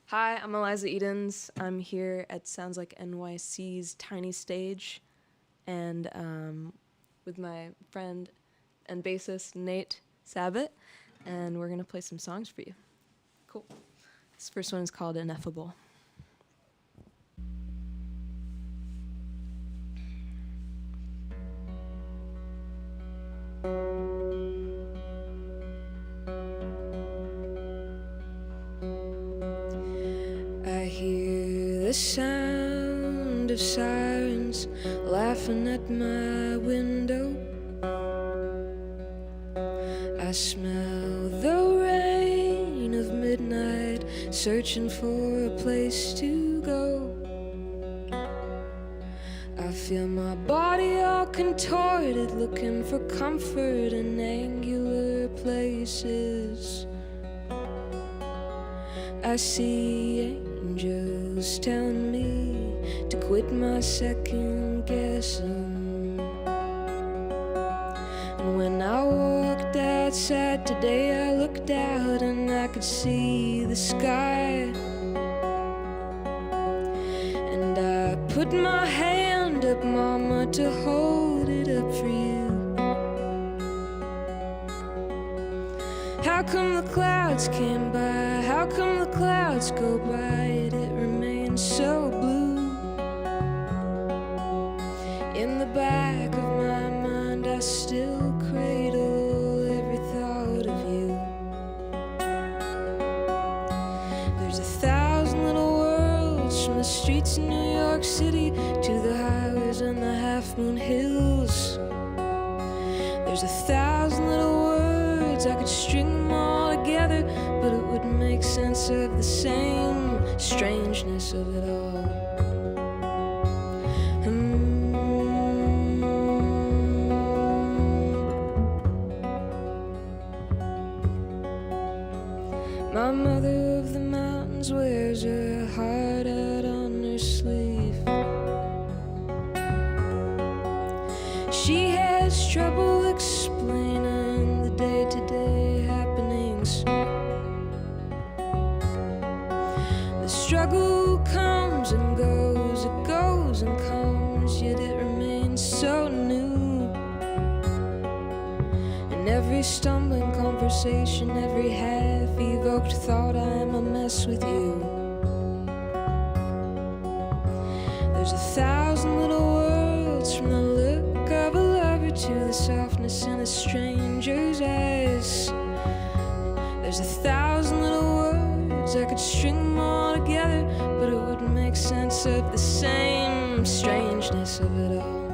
Hi, I'm Eliza Edens. I'm here at Sounds Like NYC's TinyStage, and with my friend and bassist Nate Saba, and we're gonna play some songs for you. Cool. This first one is called Ineffable. I hear the sound of sirens laughing at my window. I smell the rain of midnight, searching for a place to go. I feel my body all contorted, looking for comfort in angular places. I see angels telling me to quit my second guessing. And when I walked outside today, I looked out and I could see the sky. And I put my hand up, Mama, to hold it up for you. How come the clouds came by? How come the clouds go by yet it remains so blue? In the back of my mind I still cradle every thought of you. There's 1,000 little worlds, from the streets of New York City to the highways and the half-moon hills. There's 1,000 little words, I could string them all together, but it wouldn't make sense of the same strangeness of it all. My mother of the mountains wears her heart out on her sleeve. She has trouble explaining the day-to-day happenings. The struggle comes and goes, it goes and comes, yet it remains so new. In every stumbling conversation, every half-evoked thought, I am a mess with you. There's 1,000 little worlds, from the look of a lover to the softness in a stranger's eyes. There's 1,000 little words, I could string them all together, but it wouldn't make sense of the same strangeness of it all.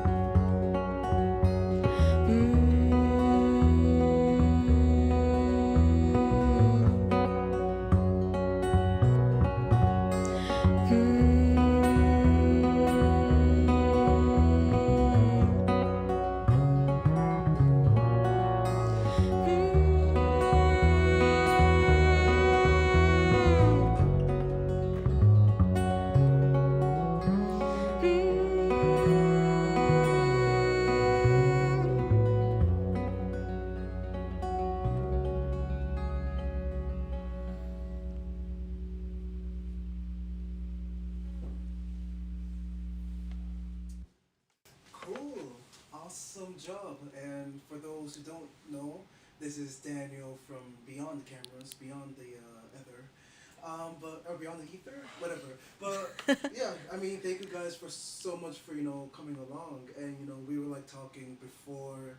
Cool, awesome job. And for those who don't know, this is Daniel from Beyond the Cameras, Beyond the Ether, or Beyond the Ether, whatever. But yeah, I mean, thank you guys for so much for coming along. And we were like talking before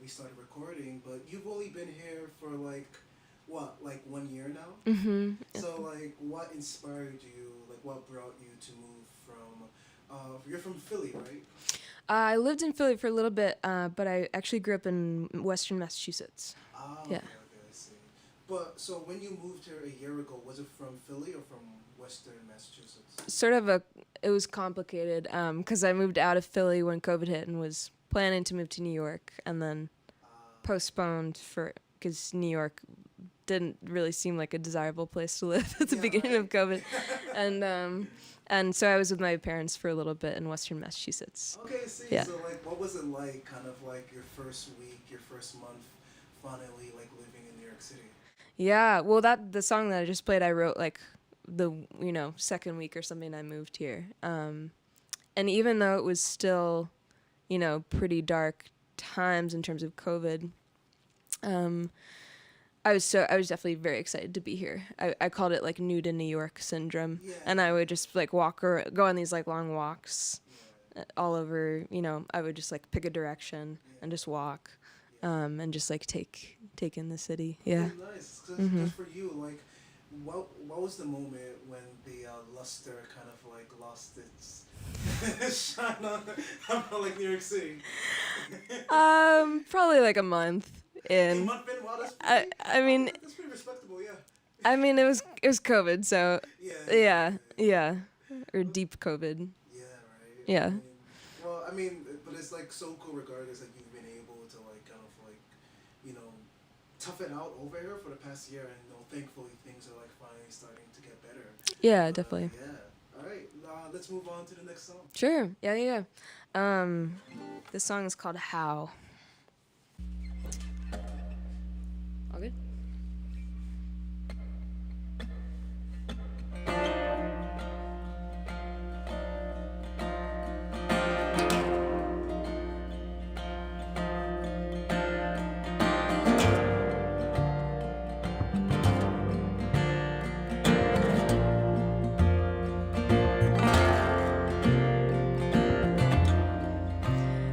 we started recording, but you've only been here for like what, like 1 year now? Mm-hmm. So like, what inspired you? Like, what brought you to move from? You're from Philly, right? I lived in Philly for a little bit, but I actually grew up in Western Massachusetts. Ah, Yeah. okay, I see. But so when you moved here a year ago, was it from Philly or from Western Massachusetts? It was complicated because I moved out of Philly when COVID hit and was planning to move to New York, and then postponed because New York didn't really seem like a desirable place to live at the beginning of COVID. And so I was with my parents for a little bit in Western Massachusetts. Okay, see. Yeah. So like, what was it like? Kind of like your first week, your first month, finally like living in New York City. Yeah, well, the song that I just played, I wrote like the second week or something I moved here. And even though it was still, pretty dark times in terms of COVID, I was definitely very excited to be here. I called it like new to New York syndrome, and I would just like go on these like long walks all over. I would just like pick a direction and just walk, and just like take in the city. Yeah. Oh, nice. Just for you, like, what was the moment when the luster kind of like lost its shine on like New York City? Probably like a month in. A month in, wow, I mean, that's pretty respectable, yeah. I mean, it was COVID, so yeah, or deep COVID. Yeah, right. Yeah. I mean, but it's like so cool regardless that you've been able to like kind of like, toughen out over here for the past year, and thankfully things are like finally starting to get better. Yeah, definitely. Yeah. All right, let's move on to the next song. Sure. Yeah. This song is called How. All good?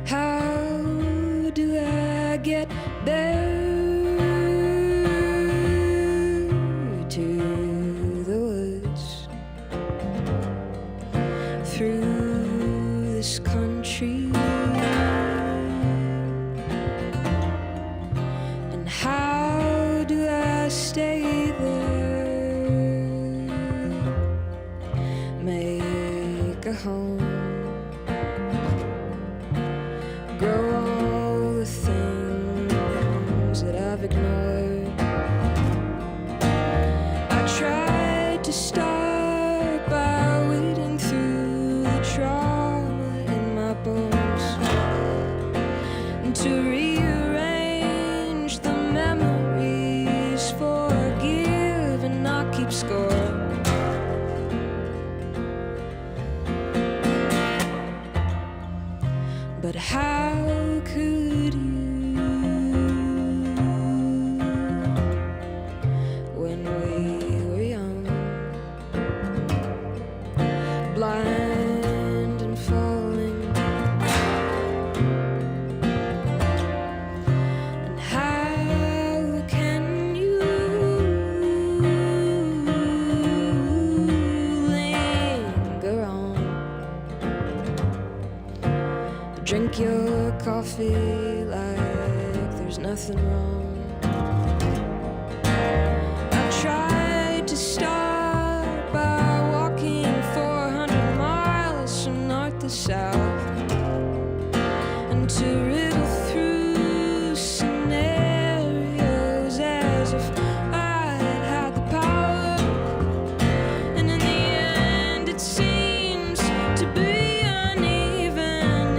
How do I get there? To the woods, through this country, and how do I stay there? Make a home, grow all the things that I've ignored. Tried to start by wading through the trauma in my bones, and to rearrange the memories, forgive and not keep score. But how could you, when we were young, blind and falling, and how can you linger on, drink your coffee like there's nothing wrong? Tried to start by walking 400 miles from north to south, and to riddle through scenarios as if I had the power, and in the end it seems to be uneven,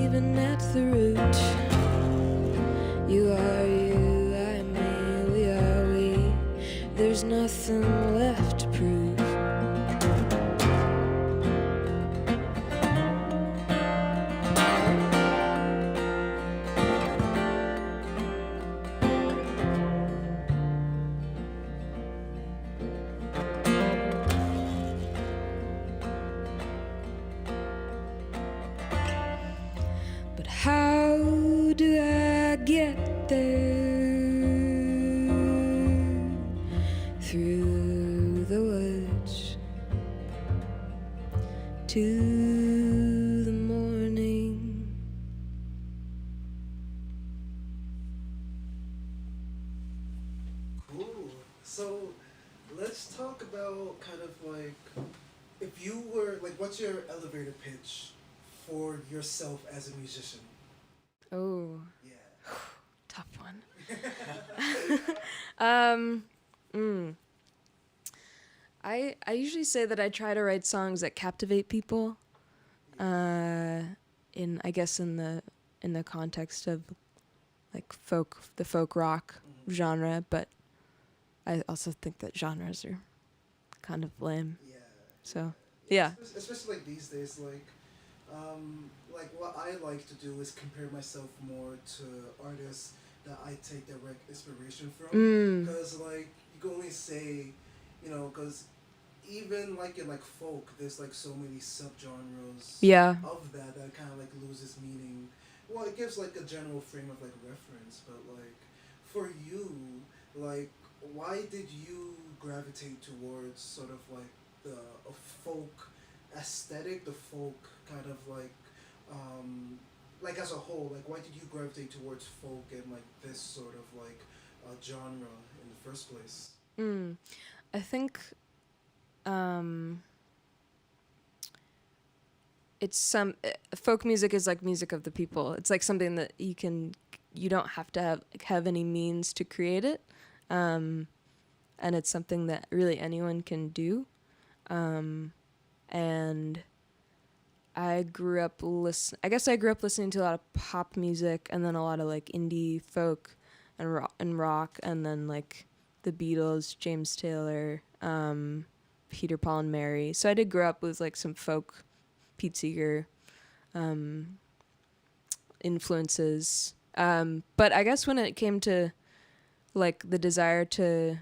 even at the root. You are you, I me, we are we. There's nothing left to prove. But how do I get there? Through the woods to the morning. Cool. So let's talk about kind of like, if you were like, what's your elevator pitch for yourself as a musician? Oh, Yeah. tough one. I usually say that I try to write songs that captivate people. In the context of like the folk rock genre, but I also think that genres are kind of lame. Yeah. So yeah. Especially like these days, like what I like to do is compare myself more to artists that I take direct inspiration from. Because like you can only say, because even like in like folk, there's like so many subgenres Yeah. of that kind of like loses meaning. Well, it gives like a general frame of like reference, but like for you, like why did you gravitate towards sort of like the folk aesthetic, the folk kind of like as a whole, like why did you gravitate towards folk and like this sort of like genre in the first place? I think it's folk music is like music of the people. It's like something that you don't have to have any means to create it, and it's something that really anyone can do. And I grew up listening to a lot of pop music, and then a lot of like indie folk and rock, and then like the Beatles, James Taylor, Peter, Paul, and Mary. So I did grow up with like some folk, Pete Seeger, influences. But I guess when it came to like the desire to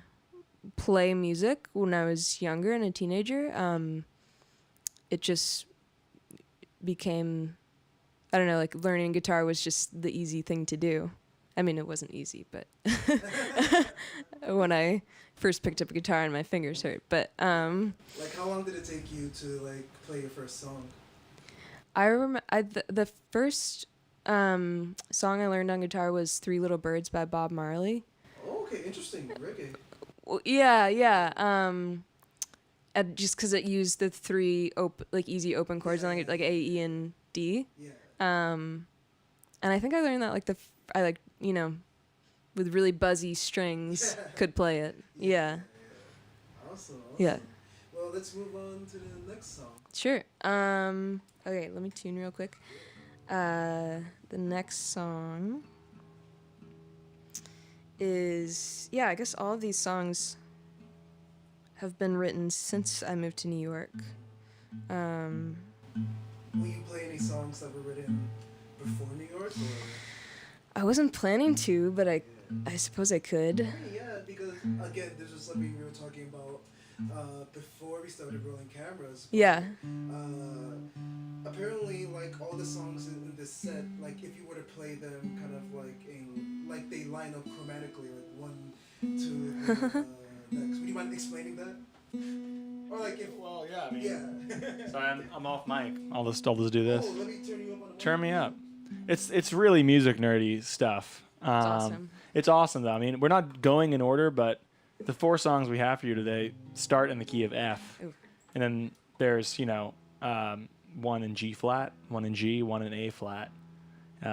play music when I was younger and a teenager, it just became, I don't know, like learning guitar was just the easy thing to do. I mean, it wasn't easy, but when I first picked up a guitar and my fingers hurt. But like, how long did it take you to like play your first song? I remember the first song I learned on guitar was "Three Little Birds" by Bob Marley. Oh, okay, interesting, reggae. Well, yeah. And just because it used the three easy open chords on like A, E, and D. Yeah. And I think I learned that with really buzzy strings could play it. Yeah. Awesome. Yeah. Well, let's move on to the next song. Sure. Okay, let me tune real quick. The next song is, I guess all of these songs have been written since I moved to New York. Will you play any songs that were written before New York? Or? I wasn't planning to, but I suppose I could. Yeah, because again, this was something we were talking about before we started rolling cameras. Yeah. Apparently, like all the songs in this set, like if you were to play them, kind of like they line up chromatically, like 1, 2, next. Would you mind explaining that? Or like if I mean, yeah. So I'm off mic. I'll just do this. Oh, let me turn you up on the Turn me up. It's really music nerdy stuff. It's awesome. It's awesome though. I mean, we're not going in order, but the 4 songs we have for you today start in the key of F. Ooh. And then there's, 1 in G flat, 1 in G, 1 in A flat.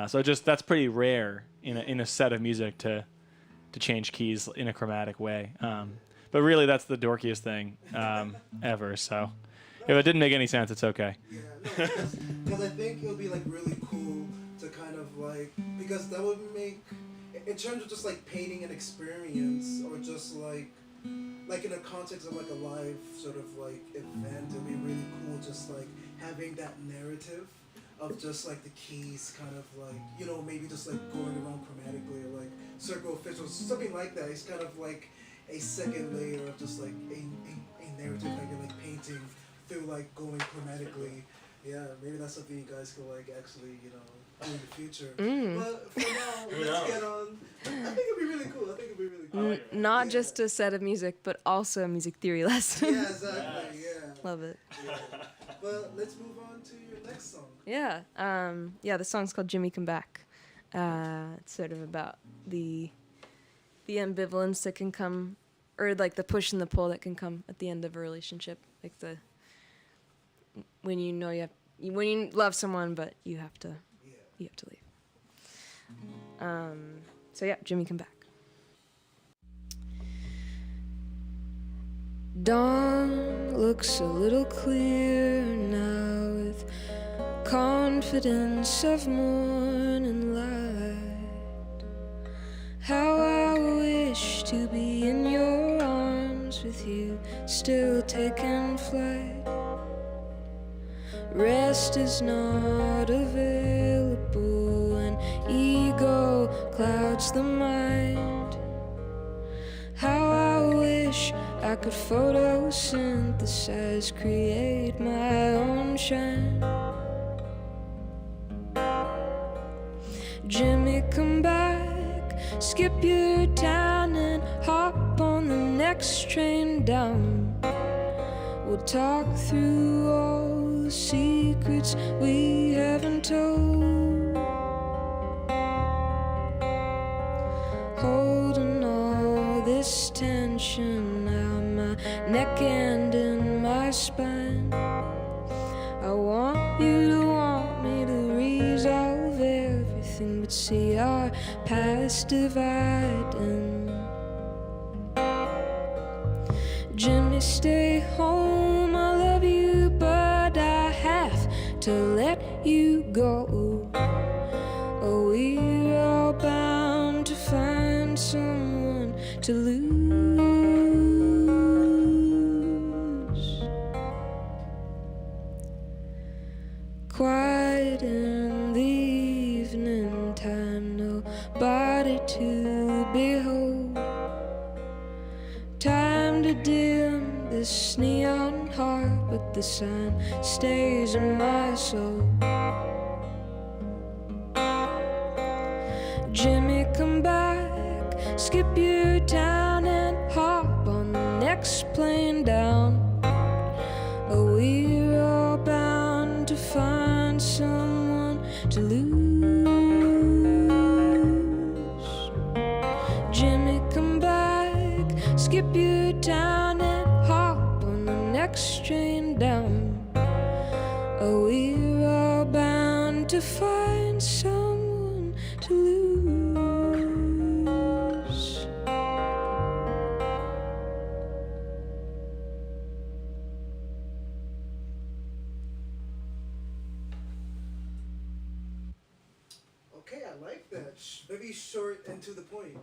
So that's pretty rare in a set of music to change keys in a chromatic way. But really, that's the dorkiest thing ever. So if it didn't make any sense, it's okay. Yeah, no, because I think it would be like really cool to kind of like, because that would make, in terms of just like painting an experience or just like in a context of like a live sort of like event, it would be really cool just like having that narrative of just like the keys kind of like, maybe just like going around chromatically or like circle of fifths or something like that. It's kind of like a second layer of just like a narrative that you're like painting through like going chromatically. Yeah, maybe that's something you guys could like actually, do in the future. But for now, let's get on. I think it'd be really cool. Not just a set of music, but also a music theory lesson. Yeah, exactly. Yeah. Love it. Yeah. But let's move on to your next song. Yeah. The song's called "Jimmy Come Back." It's sort of about the ambivalence that can come, or like the push and the pull that can come at the end of a relationship, like when when you love someone, but you have to leave. Jimmy Come Back. Dawn looks a little clearer now with confidence of morning light. How I wish to be in your times with you, still taking flight. Rest is not available, and ego clouds the mind. How I wish I could photosynthesize, create my own shine. Jimmy, come back, skip your town and hop on the next train down. We'll talk through all the secrets we haven't told. Holding all this tension out my neck and in my spine. I want you to want me to resolve everything, but see our paths dividing. Jimmy, stay home, I love you, but I have to let you go. Oh, we're all bound to find someone to lose. Quiet in the evening time, nobody to behold. Time to dim this neon heart, but the sign stays in my soul. Jimmy, come back, skip your town and hop on the next plane down. Oh, we're all bound to find someone to lose. Jimmy, come back, skip your town and hop on the next train down. Oh, we're all bound to find someone to lose. Okay, I like that. Very short and to the point.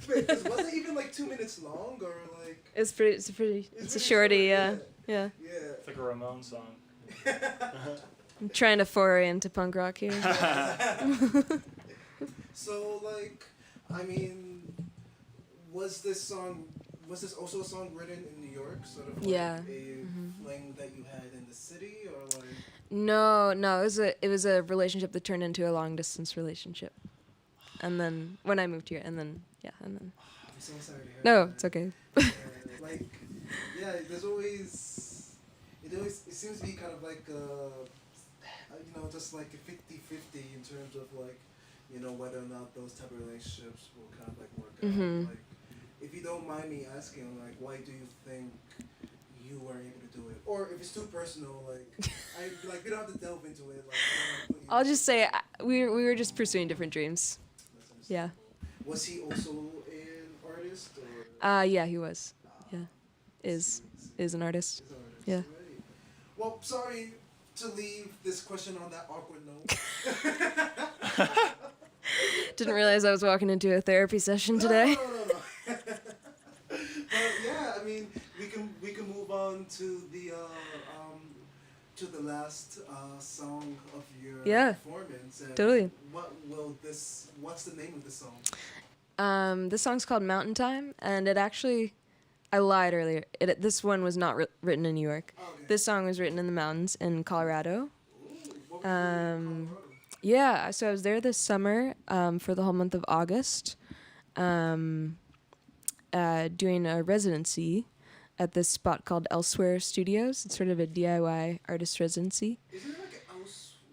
Wait, was it even like 2 minutes long or like? It's a shorty, yeah. Yeah. It's like a Ramon song. I'm trying to foray into punk rock here. So like, I mean, was this also a song written in New York, sort of like Yeah. a fling that you had in the city, or like? No, it was a relationship that turned into a long distance relationship. And then when I moved here, and then. I'm so sorry to hear No, that. it's okay. Like, yeah, it seems to be kind of like just like a 50-50 in terms of like, whether or not those type of relationships will kind of like work out. Like, if you don't mind me asking, like, why do you think you were able to do it? Or if it's too personal, like, we don't have to delve into it. Like, I'll just say we were just pursuing different dreams. Yeah. Was he also an artist? Or? Yeah, he was. Yeah. Is an artist. Yeah. Right. Well, sorry to leave this question on that awkward note. Didn't realize I was walking into a therapy session today. No. But yeah, I mean, we can move on to the last song of your performance. And totally. What's the name of the song? This song's called Mountain Time, and it actually, I lied earlier. This one was not written in New York. Oh, okay. This song was written in the mountains in Colorado. Ooh, what were you doing in Colorado? Yeah, so I was there this summer for the whole month of August, doing a residency at this spot called Elsewhere Studios. It's sort of a DIY artist residency. Is it like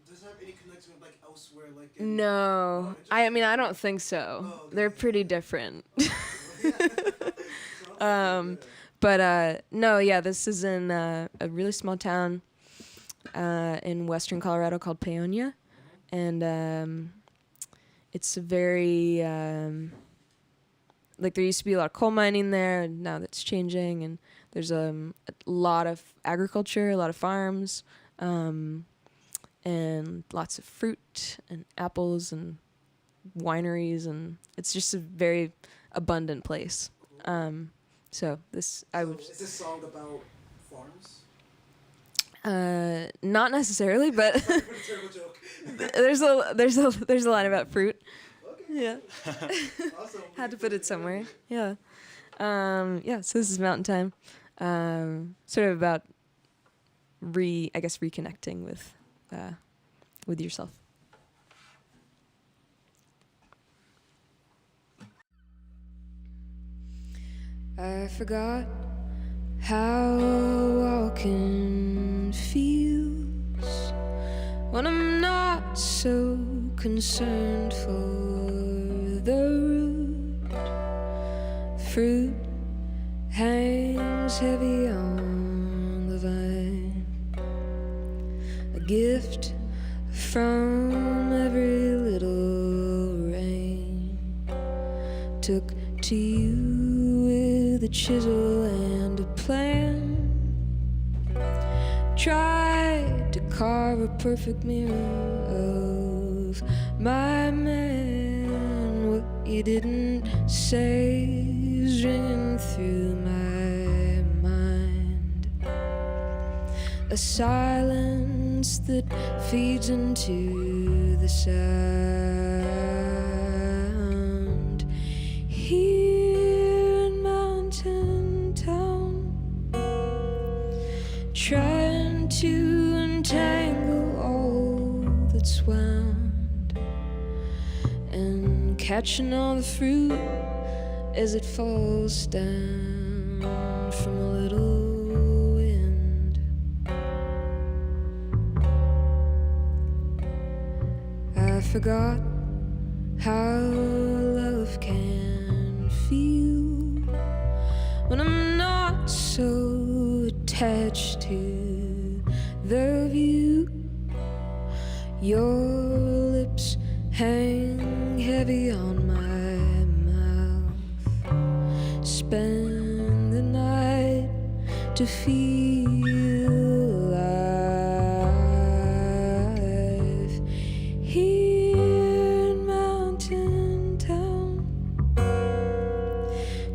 does it have any connection with like Elsewhere? Like No, I mean I don't think so. Oh, okay. They're pretty different. But No, yeah, this is in a really small town in western Colorado called Paonia, and it's a very like there used to be a lot of coal mining there, and now that's changing, and there's a lot of agriculture, a lot of farms, and lots of fruit and apples and wineries, and it's just a very abundant place. So this I would. Is this song about farms? Not necessarily, but Terrible joke. there's a line about fruit. Okay. Yeah, Awesome. had to put it somewhere. Yeah, yeah. So this is Mountain Time, sort of about reconnecting with yourself. I forgot how walking feels when I'm not so concerned for the root. Fruit hangs heavy on the vine, a gift from every little rain. Took to you with a chisel and a plan. Tried to carve a perfect mirror of my man. What you didn't say is ringing through my mind. A silence that feeds into the sound. Here in Mountain Town, trying to untangle all that's wound, and catching all the fruit as it falls down from a little wind. I forgot how love can feel when I'm not so attached to the view. Your lips hang heavy on my mouth. Spend the night to feel alive. Here in Mountain Town,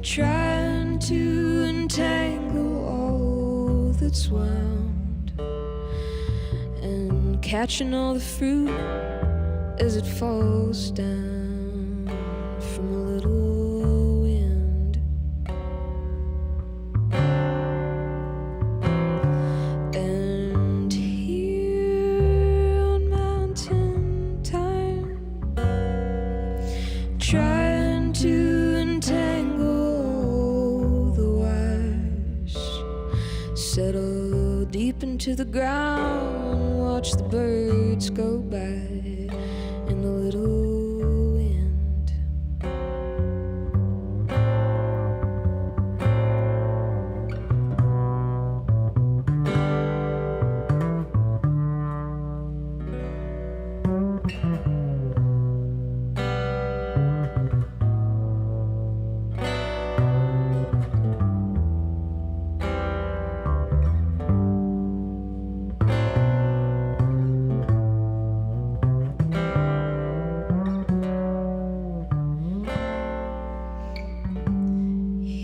trying to untangle all that's wound, and catching all the fruit as it falls down from a little wind. And here on Mountain Time, trying to untangle the wires, settle deep into the ground, watch the birds go by in the little wind.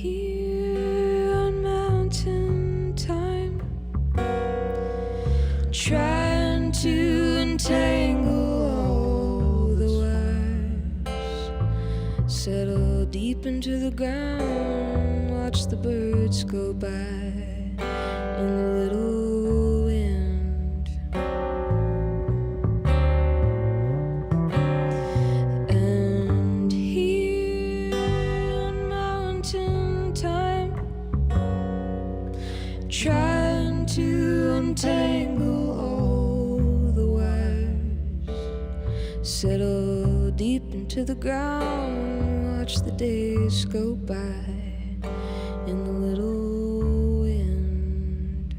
Here on Mountain Time, trying to untangle all the wires, settle deep into the ground, watch the birds go by in the little wind. And here on Mountain Time, trying to untangle all the wires, settle deep into the ground, watch the days go by in the little wind.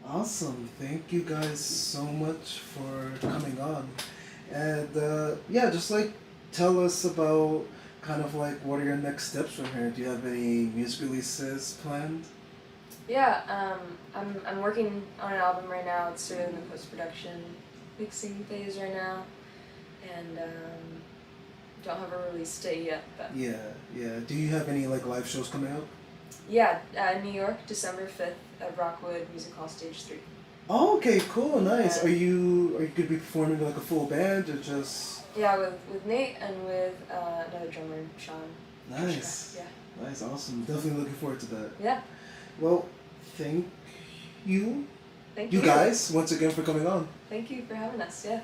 Awesome. Thank you guys so much for coming on. And yeah, just like tell us about kind of like what are your next steps from here? Do you have any music releases planned? Yeah, I'm working on an album right now. It's sort of in the post-production big singing phase right now, and don't have a release date yet. But Yeah, yeah. Do you have any like live shows coming up? yeah, New York, December 5th at Rockwood Music Hall, Stage 3. Oh, okay, cool, nice. Yeah. Are you gonna be performing like a full band or just? Yeah, with Nate and with another drummer, Sean. Nice. Yeah. Nice, awesome. Definitely looking forward to that. Yeah. Well, thank you, Thank you you guys, once again for coming on. Thank you for having us. Yeah.